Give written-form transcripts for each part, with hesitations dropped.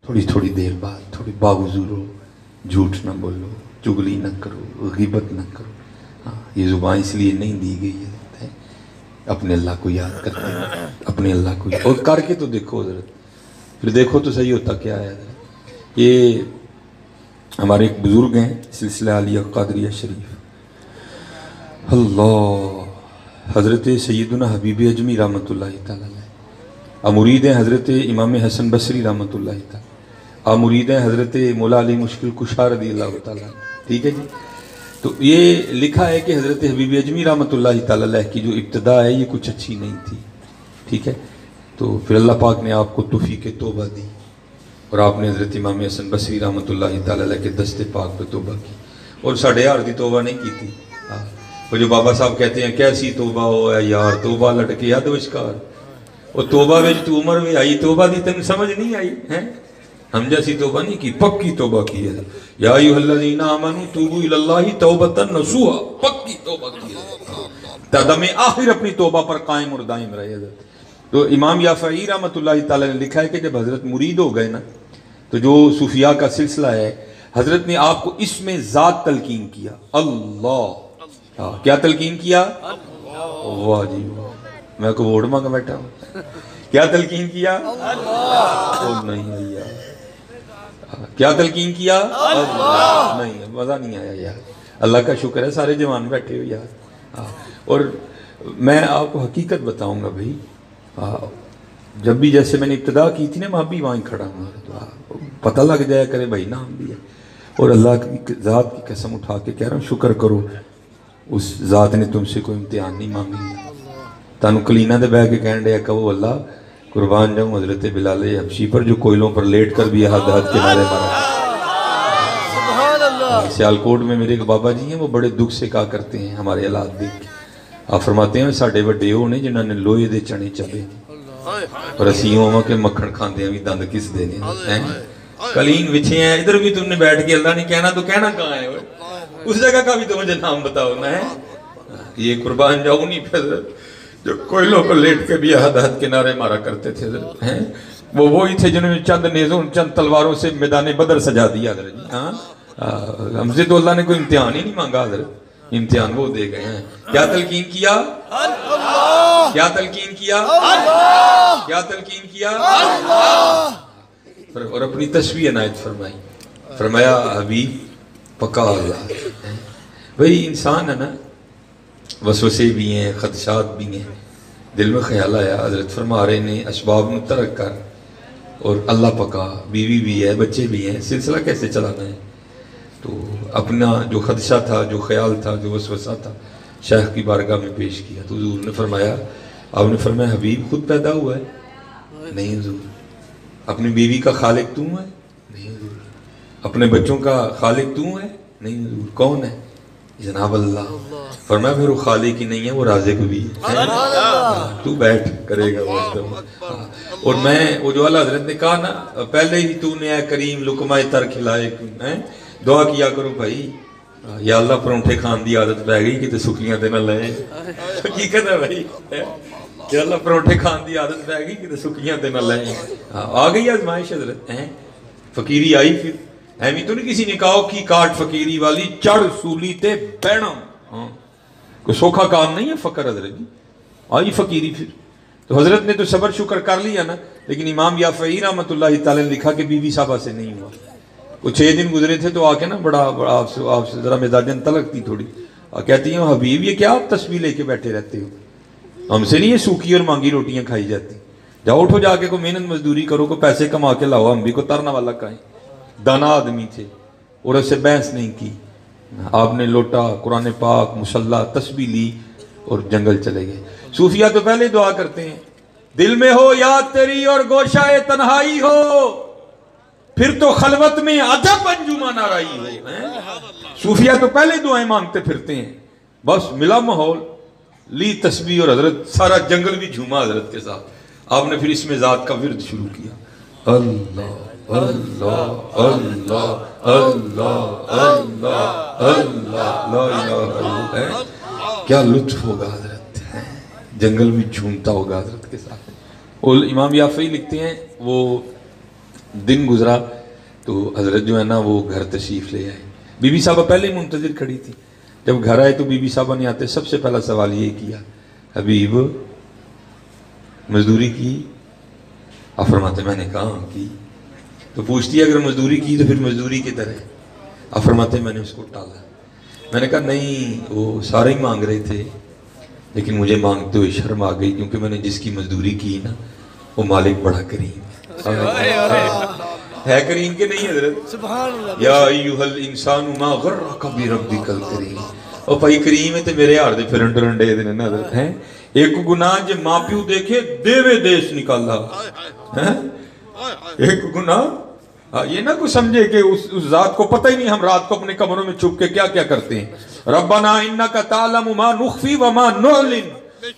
थोड़ी थोड़ी देर बाद थोड़ी बावजू रहो, झूठ ना बोलो, चुगली ना करो, ग़ीबत ना करो। हाँ, ये ज़ुबान इसलिए नहीं दी गई है अपने अल्लाह को याद करते हैं, अपने अल्लाह को और करके तो देखो हज़रत, फिर देखो तो सही होता क्या है। ये हमारे एक बुज़ुर्ग हैं सिलसिला आलिया क़ादरिया शरीफ, अल्लाह, हज़रत सैयदना हबीब अजमी रहमतुल्लाहि तआला अलैह, मुरीद हैं हज़रत इमाम हसन बसरी रहमतुल्लाहि तआला, मुरीद हैं हज़रत मौला अली मुश्किल कुशा रज़ियल्लाहु तआला। ठीक है जी। तो ये लिखा है कि हज़रत हबीब अजमी रहमतुल्लाहि तआला अलैह की जो इब्तिदा है ये कुछ अच्छी नहीं थी। ठीक है। तो फिर अल्लाह पाक ने आपको तौफीक तौबा दी और आपने हज़रत इमाम हसन बसरी रहमतुल्लाहि तआला अलैह के दस्ते पाक पे तौबा की और 5,500 की तौबा नहीं की थी। हाँ, वो जो बाबा साहब कहते हैं कैसी तौबा हो है यार, तौबा लटके याद विशकार, और तौबा में तू उम्र में आई, तौबा दी तेन समझ नहीं आई है, हम जैसी तौबा नहीं की, पक्की तौबा की है। या अय्युहल्लज़ीना आमनू तूबू इलल्लाहि तौबतन नसूहा, पक्की तौबा की है, तदमे आखिर अपनी तौबा पर कायम और दायम रहे। तो इमाम याफ़ई रहमतुल्लाहि तआला ने लिखा है कि जब हज़रत मुरीद हो गए ना, तो जो सूफिया का सिलसिला है, हज़रत ने आपको इसमें ज़ात तलकीन किया, अल्लाह। क्या तलकीन किया? वाह जी वाह, मैं को वोट मांगा बैठा हूँ। क्या तलकीन किया? अल्लाह। नहीं भैया, क्या तलकीन किया? अल्लाह। नहीं, मज़ा नहीं आया यार, अल्लाह का शुक्र है सारे जवान बैठे हो यार। और मैं आपको हकीकत बताऊंगा भाई, जब भी जैसे मैंने इब्तिदा की थी ना, मैं भी वहीं खड़ा हूँ, तो पता लग जाया करे भाई नाम भी है। और अल्लाह की ज़ात की कसम उठा के कह रहा हूँ, शुक्र करो उस ज़ात ने तुमसे कोई इम्तिहान नहीं मांगी। तानू कलीना दे बह के कहन डया कहो अल्लाह कुर्बान जाऊँ हज़रत बिलाल हबशी पर जो कोयलों पर लेट कर भी हद हद के नारे मारा। सियालकोट में मेरे एक बाबा जी हैं, वो बड़े दुख से कहा करते हैं हमारे हालात देख के, आप फरमाते हैं साढ़े वड्डे वो ने जिन्होंने लोहे दे चने चबे और असी होवां के मक्खन खाते भी दंद किस दे हैं, कलीन बिछे हैं, इधर भी तुमने बैठ के अल्लाह ने कहना तो कहना कहाँ है, उस जगह का भी तो मुझे नाम बताओ ना है। ये कुर्बान जाऊँ नहीं फिर जो कोयलों को लेट के भी हद हद के नारे मारा करते थे हैं, वो वही थे जिन्होंने चंद नेज़ों चंद तलवारों से मैदान बदर सजा दिया। हाँ, हमसे तो अल्लाह ने कोई इम्तिहान ही नहीं मांगा, हज़रत इम्तिहान वो दे गए हैं। क्या तलकीन किया? क्या तलकीन किया? क्या तलकीन किया? और अपनी तस्वीर अनायत फरमाई, फरमाया हबीब पक्का अल्लाह। भाई इंसान है ना, वसवसे भी हैं, खदशात भी हैं, दिल में ख्याल आया, हज़रत फरमा रहे ने असबाब में तरक कर और अल्लाह पका, बीवी भी है, बच्चे भी हैं, सिलसिला कैसे चलाना है। तो अपना जो खदशा था, जो ख्याल था, जो वसवसा था, शेख की बारगाह में पेश किया। तो हुजूर ने फरमाया, आपने फरमाया हबीब खुद पैदा हुआ है? नहीं हुजूर। अपनी बीवी का खालिक तू है? नहीं हुजूर। अपने बच्चों का खालिक तू है? नहीं हुजूर। कौन है? जनाब अल्लाह। फरमाया फिर वो खालिक ही नहीं है, वो राज़िक भी है, तू बैठ करेगा वो। और मैं वो जो अल्लाह हज़रत ने कहा ना, पहले ही तूने ऐ करीम लुकमा तर खिलाए, दुआ किया करो भाई, या अल्लाह परौंठे खान की आदत पै गई कि सुखियां ते ना ले, हकीकत है भाई, या अल्लाह परौंठे खान की आदत पै गई कि सुखियां ते ना ले। आ गई आजमाइश हज़रत है, फकीरी आई, फिर एवं तो नहीं किसी ने कहा की काट फकीरी वाली चढ़ सूली ते बहना। हाँ, कोई सौखा काम नहीं है फ़कर हज़रत जी, आई फकीरी। फिर तो हज़रत ने तो सबर शुक्र कर लिया ना, लेकिन इमाम याफ़ई रहमतुल्लाहि तआला ने लिखा कि बीवी साहबा से नहीं हुआ। वो 6 दिन गुजरे थे तो आके ना बड़ा आपसे ज़रा मिजाजन तलक थी थोड़ी, कहती हैं हबीब ये क्या आप तस्वीर लेके बैठे रहते हो, हमसे नहीं ये सूखी और मांगी रोटियां खाई जाती, जाओ उठो जाके को मेहनत मजदूरी करो, को पैसे कमा के लाओ, हम भी को तरना वाला कहें। दाना आदमी थे और उससे बहस नहीं की, आपने लोटा कुरान पाक मुसल्ला तस्बीह ली और जंगल चले गए। सूफिया तो पहले दुआ करते हैं, दिल में हो याद तेरी और गोशाए तन्हाई हो, फिर तो खलवत में अजब अंजुमन आराई हो। सूफिया तो पहले दुआएं मांगते फिरते हैं, बस मिला माहौल, ली तस्बीह और हजरत सारा जंगल भी झूमा हजरत के साथ। आपने फिर इसमें जात का विर्द शुरू किया, अल्लाह अल्लाह अल्लाह अल्लाह अल्लाह अल्लाह ला इलाहा इल्लल्लाह। क्या लुत्फ होगा हजरत, जंगल भी झूमता होगा हजरत के साथ। और इमाम याफ़ई लिखते हैं, वो دن گزرا تو حضرت جو ہے نا وہ گھر تشریف لے آئے. بی بی صاحبہ پہلے ہی منتظر کھڑی تھی. جب گھر آئے تو بی بی صاحبہ نے آتے سب سے پہلا سوال یہ کیا, حبیب مزدوری کی؟ آپ فرماتے میں نے کہا کی. تو پوچھتی ہے اگر مزدوری کی تو پھر مزدوری کدھر ہے؟ آپ فرماتے میں نے اس کو ٹالا. میں نے کہا نہیں, وہ سارے ہی مانگ رہے تھے لیکن مجھے مانگتے ہوئے شرم آ گئی, کیونکہ میں نے جس کی مزدوری کی نا وہ مالک بڑا کریم ہے. کریم کے نہیں حضرت؟ یا ایوہ الانسان ما غرک بربک الکریم. او بھائی کریم ہے تے میرے ہار دے پھرن ٹرنڈے دے نا حضرت ہیں. ایک گناہ جے ماں پیو دیکھے دیوے دیش نکالا, ایک گناہ یہ نہ کوئی سمجھے کہ اس ذات کو پتہ ہی نہیں ہم رات کو اپنے کمروں میں چھپ کے کیا کیا کرتے ہیں. ربنا انک تعلم ما نخفی وما نعلن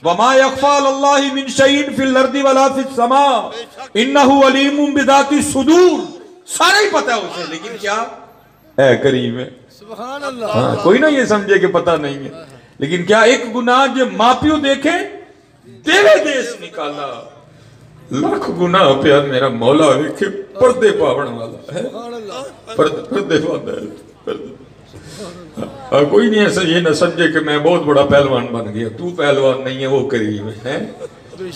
وما یخفی اللہ من شیء فی الارض ولا فی السماء انہ علیم بذات الصدور. سارا ہی پتہ ہے اسے, لیکن کیا ہے کریم ہے. سبحان اللہ. کوئی نہ یہ سمجھے کہ پتہ نہیں ہے, لیکن کیا ایک گناہ جو ماں پیو دیکھے دیوے دیش نکالا. لاکھ گناہ پہ میرا مولا دیکھے پردے پاون والا ہے, پردے پاوندا ہے. کوئی نہیں ایسا یہ نہ سمجھے کہ میں بہت بڑا پہلوان بن گیا. تو پہلوان نہیں ہے, وہ کریم ہے.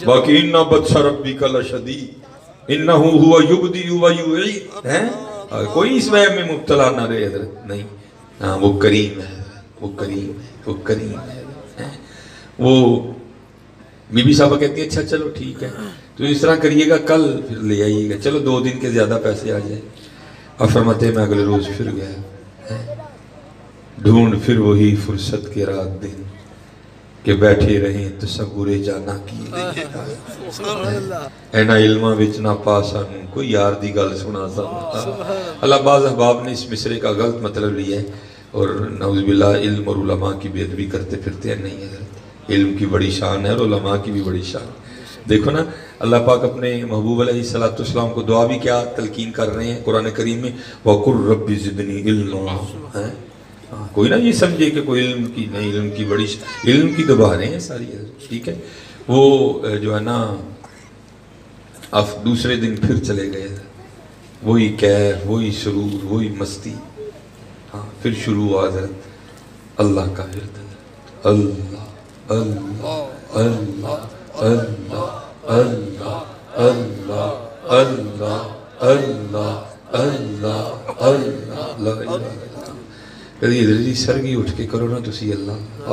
باقی انہ بطش ربک لشدید انہ ہوا یبدی و یعید. کوئی اس وہم میں مبتلا نہ رہے حضرت, نہیں. ہاں وہ کریم ہے, وہ کریم ہے, وہ کریم ہے. وہ بی بی صاحبہ کہتی ہے اچھا چلو ٹھیک ہے تو اس طرح کریے گا, کل پھر لے آئیے گا, چلو 2 دن کے زیادہ پیسے آ جائیں. اب فرماتے میں اگلے روز پھر گیا, ڈھونڈ پھر وہی فرصت کے رات دن کہ بیٹھے رہیں تصور جانا کی. اینا علمہ وچ نہ پاسا نوں کوئی یار دی گل سنا سا. اللہ بعض احباب نے اس مصرے کا غلط مطلب لیا ہے اور نعوذ باللہ علم اور علماء کی بے ادبی کرتے پھرتے ہیں. نہیں ہے, علم کی بڑی شان ہے اور علماء کی بھی بڑی شان. دیکھو نا اللہ پاک اپنے محبوب علیہ السلام کو دعا بھی کیا تلقین کر رہے ہیں قرآن کریم میں, وَقُلْ رَبِّ زِدْنِي عِلْمًا. کوئی نہ یہ سمجھے کہ کوئی علم کی نہیں, علم کی بڑی علم کی تو بہاریں ہیں ساری, ٹھیک ہے. وہ جو ہے نا اب دوسرے دن پھر چلے گئے, وہی کیف, وہی سرور, وہی مستی. ہاں پھر شروع ہوا حضرت اللہ کا ورد, اللہ اللہ اللہ اللہ اللہ اللہ اللہ اللہ اللہ اللہ لا الہ الا اللہ. کدی ادھر جی سرگی اٹھ کے کرو نا تسی اللہ.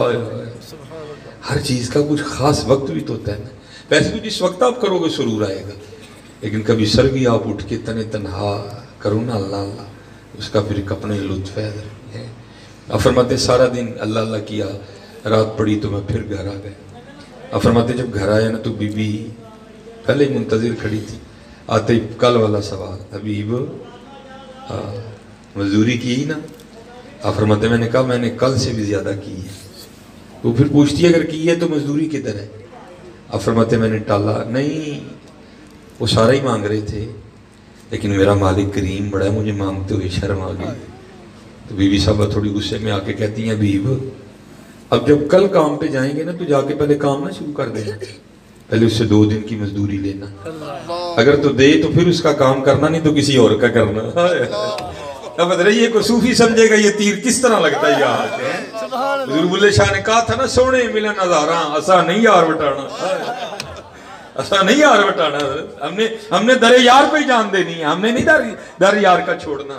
ہر چیز کا کچھ خاص وقت بھی تو ہوتا ہے نا. ویسے بھی جس وقت آپ کرو گے سرور آئے گا, لیکن کبھی سرگی آپ اٹھ کے تنہا کرو نا اللہ اللہ, اس کا پھر ایک اپنے لطف ہے. آپ فرماتے سارا دن اللہ اللہ کیا, رات پڑی تو میں پھر گھر آ گیا. آپ فرماتے جب گھر آیا نا تو بی بی پہلے ہی منتظر کھڑی تھی. آتے ہی کل والا سوال, حبیب مزدوری کی ہی نا؟ آپ فرماتے میں نے کہا میں نے کل سے بھی زیادہ کی ہے. وہ پھر پوچھتی ہے اگر کی ہے تو مزدوری کدھر ہے؟ آپ فرماتے میں نے ٹالا. نہیں, وہ سارا ہی مانگ رہے تھے لیکن میرا مالک کریم بڑا ہے, مجھے مانگتے ہوئے شرم آ گئی. تو بی بی صاحبہ تھوڑی غصے میں آ کے کہتی ہیں حبیب اب جب کل کام پہ جائیں گے نا تو جا کے پہلے کام نہ شروع کر دینا, پہلے اس سے 2 دن کی مزدوری لینا. اگر تو دے تو پھر اس کا کام کرنا, نہیں تو کسی اور کا کرنا. اب رہیے کوئی صوفی سمجھے گا یہ تیر کس طرح لگتا ہے یار. حضور بلے شاہ نے کہا تھا نا سونے ملن ہزاراں اسا نہیں یار بٹانا, اسا نہیں یار بٹانا. ہم نے در یار پہ ہی جان دینی ہے, ہم نے نہیں در یار کا چھوڑنا.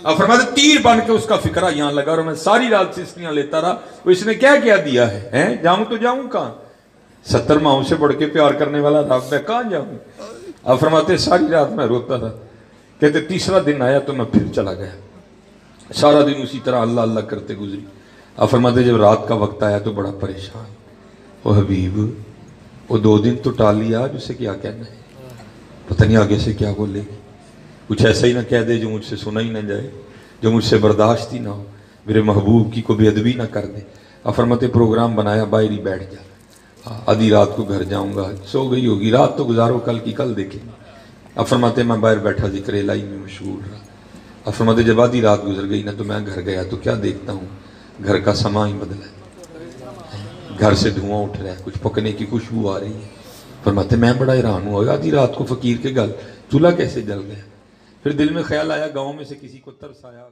اب فرماتے تیر بن کے اس کا فکرہ یہاں لگا اور میں ساری رات سسکیاں لیتا رہا. وہ اس نے کیا دیا ہے, جاؤں تو جاؤں کہاں, 70 ماہوں سے بڑھ کے پیار کرنے والا رب میں کہاں جاؤں. اب فرماتے ساری رات میں روتا رہا. کہتے تیسرا دن آیا تو میں پھر چلا گیا, سارا دن اسی طرح اللہ اللہ کرتے گزری. اب فرماتے جب رات کا وقت آیا تو بڑا پریشان. وہ حبیب وہ 2 دن تو ٹال لیا, آج اسے کیا کہنا ہے, پتہ نہیں آگے سے کیا بولے گی. کچھ ایسا ہی نہ کہہ دے جو مجھ سے سنا ہی نہ جائے, جو مجھ سے برداشت ہی نہ ہو, میرے محبوب کی کو بے ادبی نہ کر دے. اب فرماتے پروگرام بنایا, باہر ہی بیٹھ جا, آدھی رات کو گھر جاؤں گا, سو گئی ہوگی رات تو گزارو, کل کی کل دیکھیں گے. اب فرماتے میں باہر بیٹھا ذکر الہی میں مشغول رہا. اب فرماتے جب آدھی رات گزر گئی نا تو میں گھر گیا تو کیا دیکھتا ہوں, گھر کا سما ہی بدلا ہے, گھر سے دھواں اٹھ رہا ہے, کچھ پکنے کی خوشبو آ رہی ہے. فرماتے میں بڑا حیران ہوا, آدھی رات کو فقیر کے گھر چولہا کیسے جل گیا. پھر دل میں خیال آیا گاؤں میں سے کسی کو ترس آیا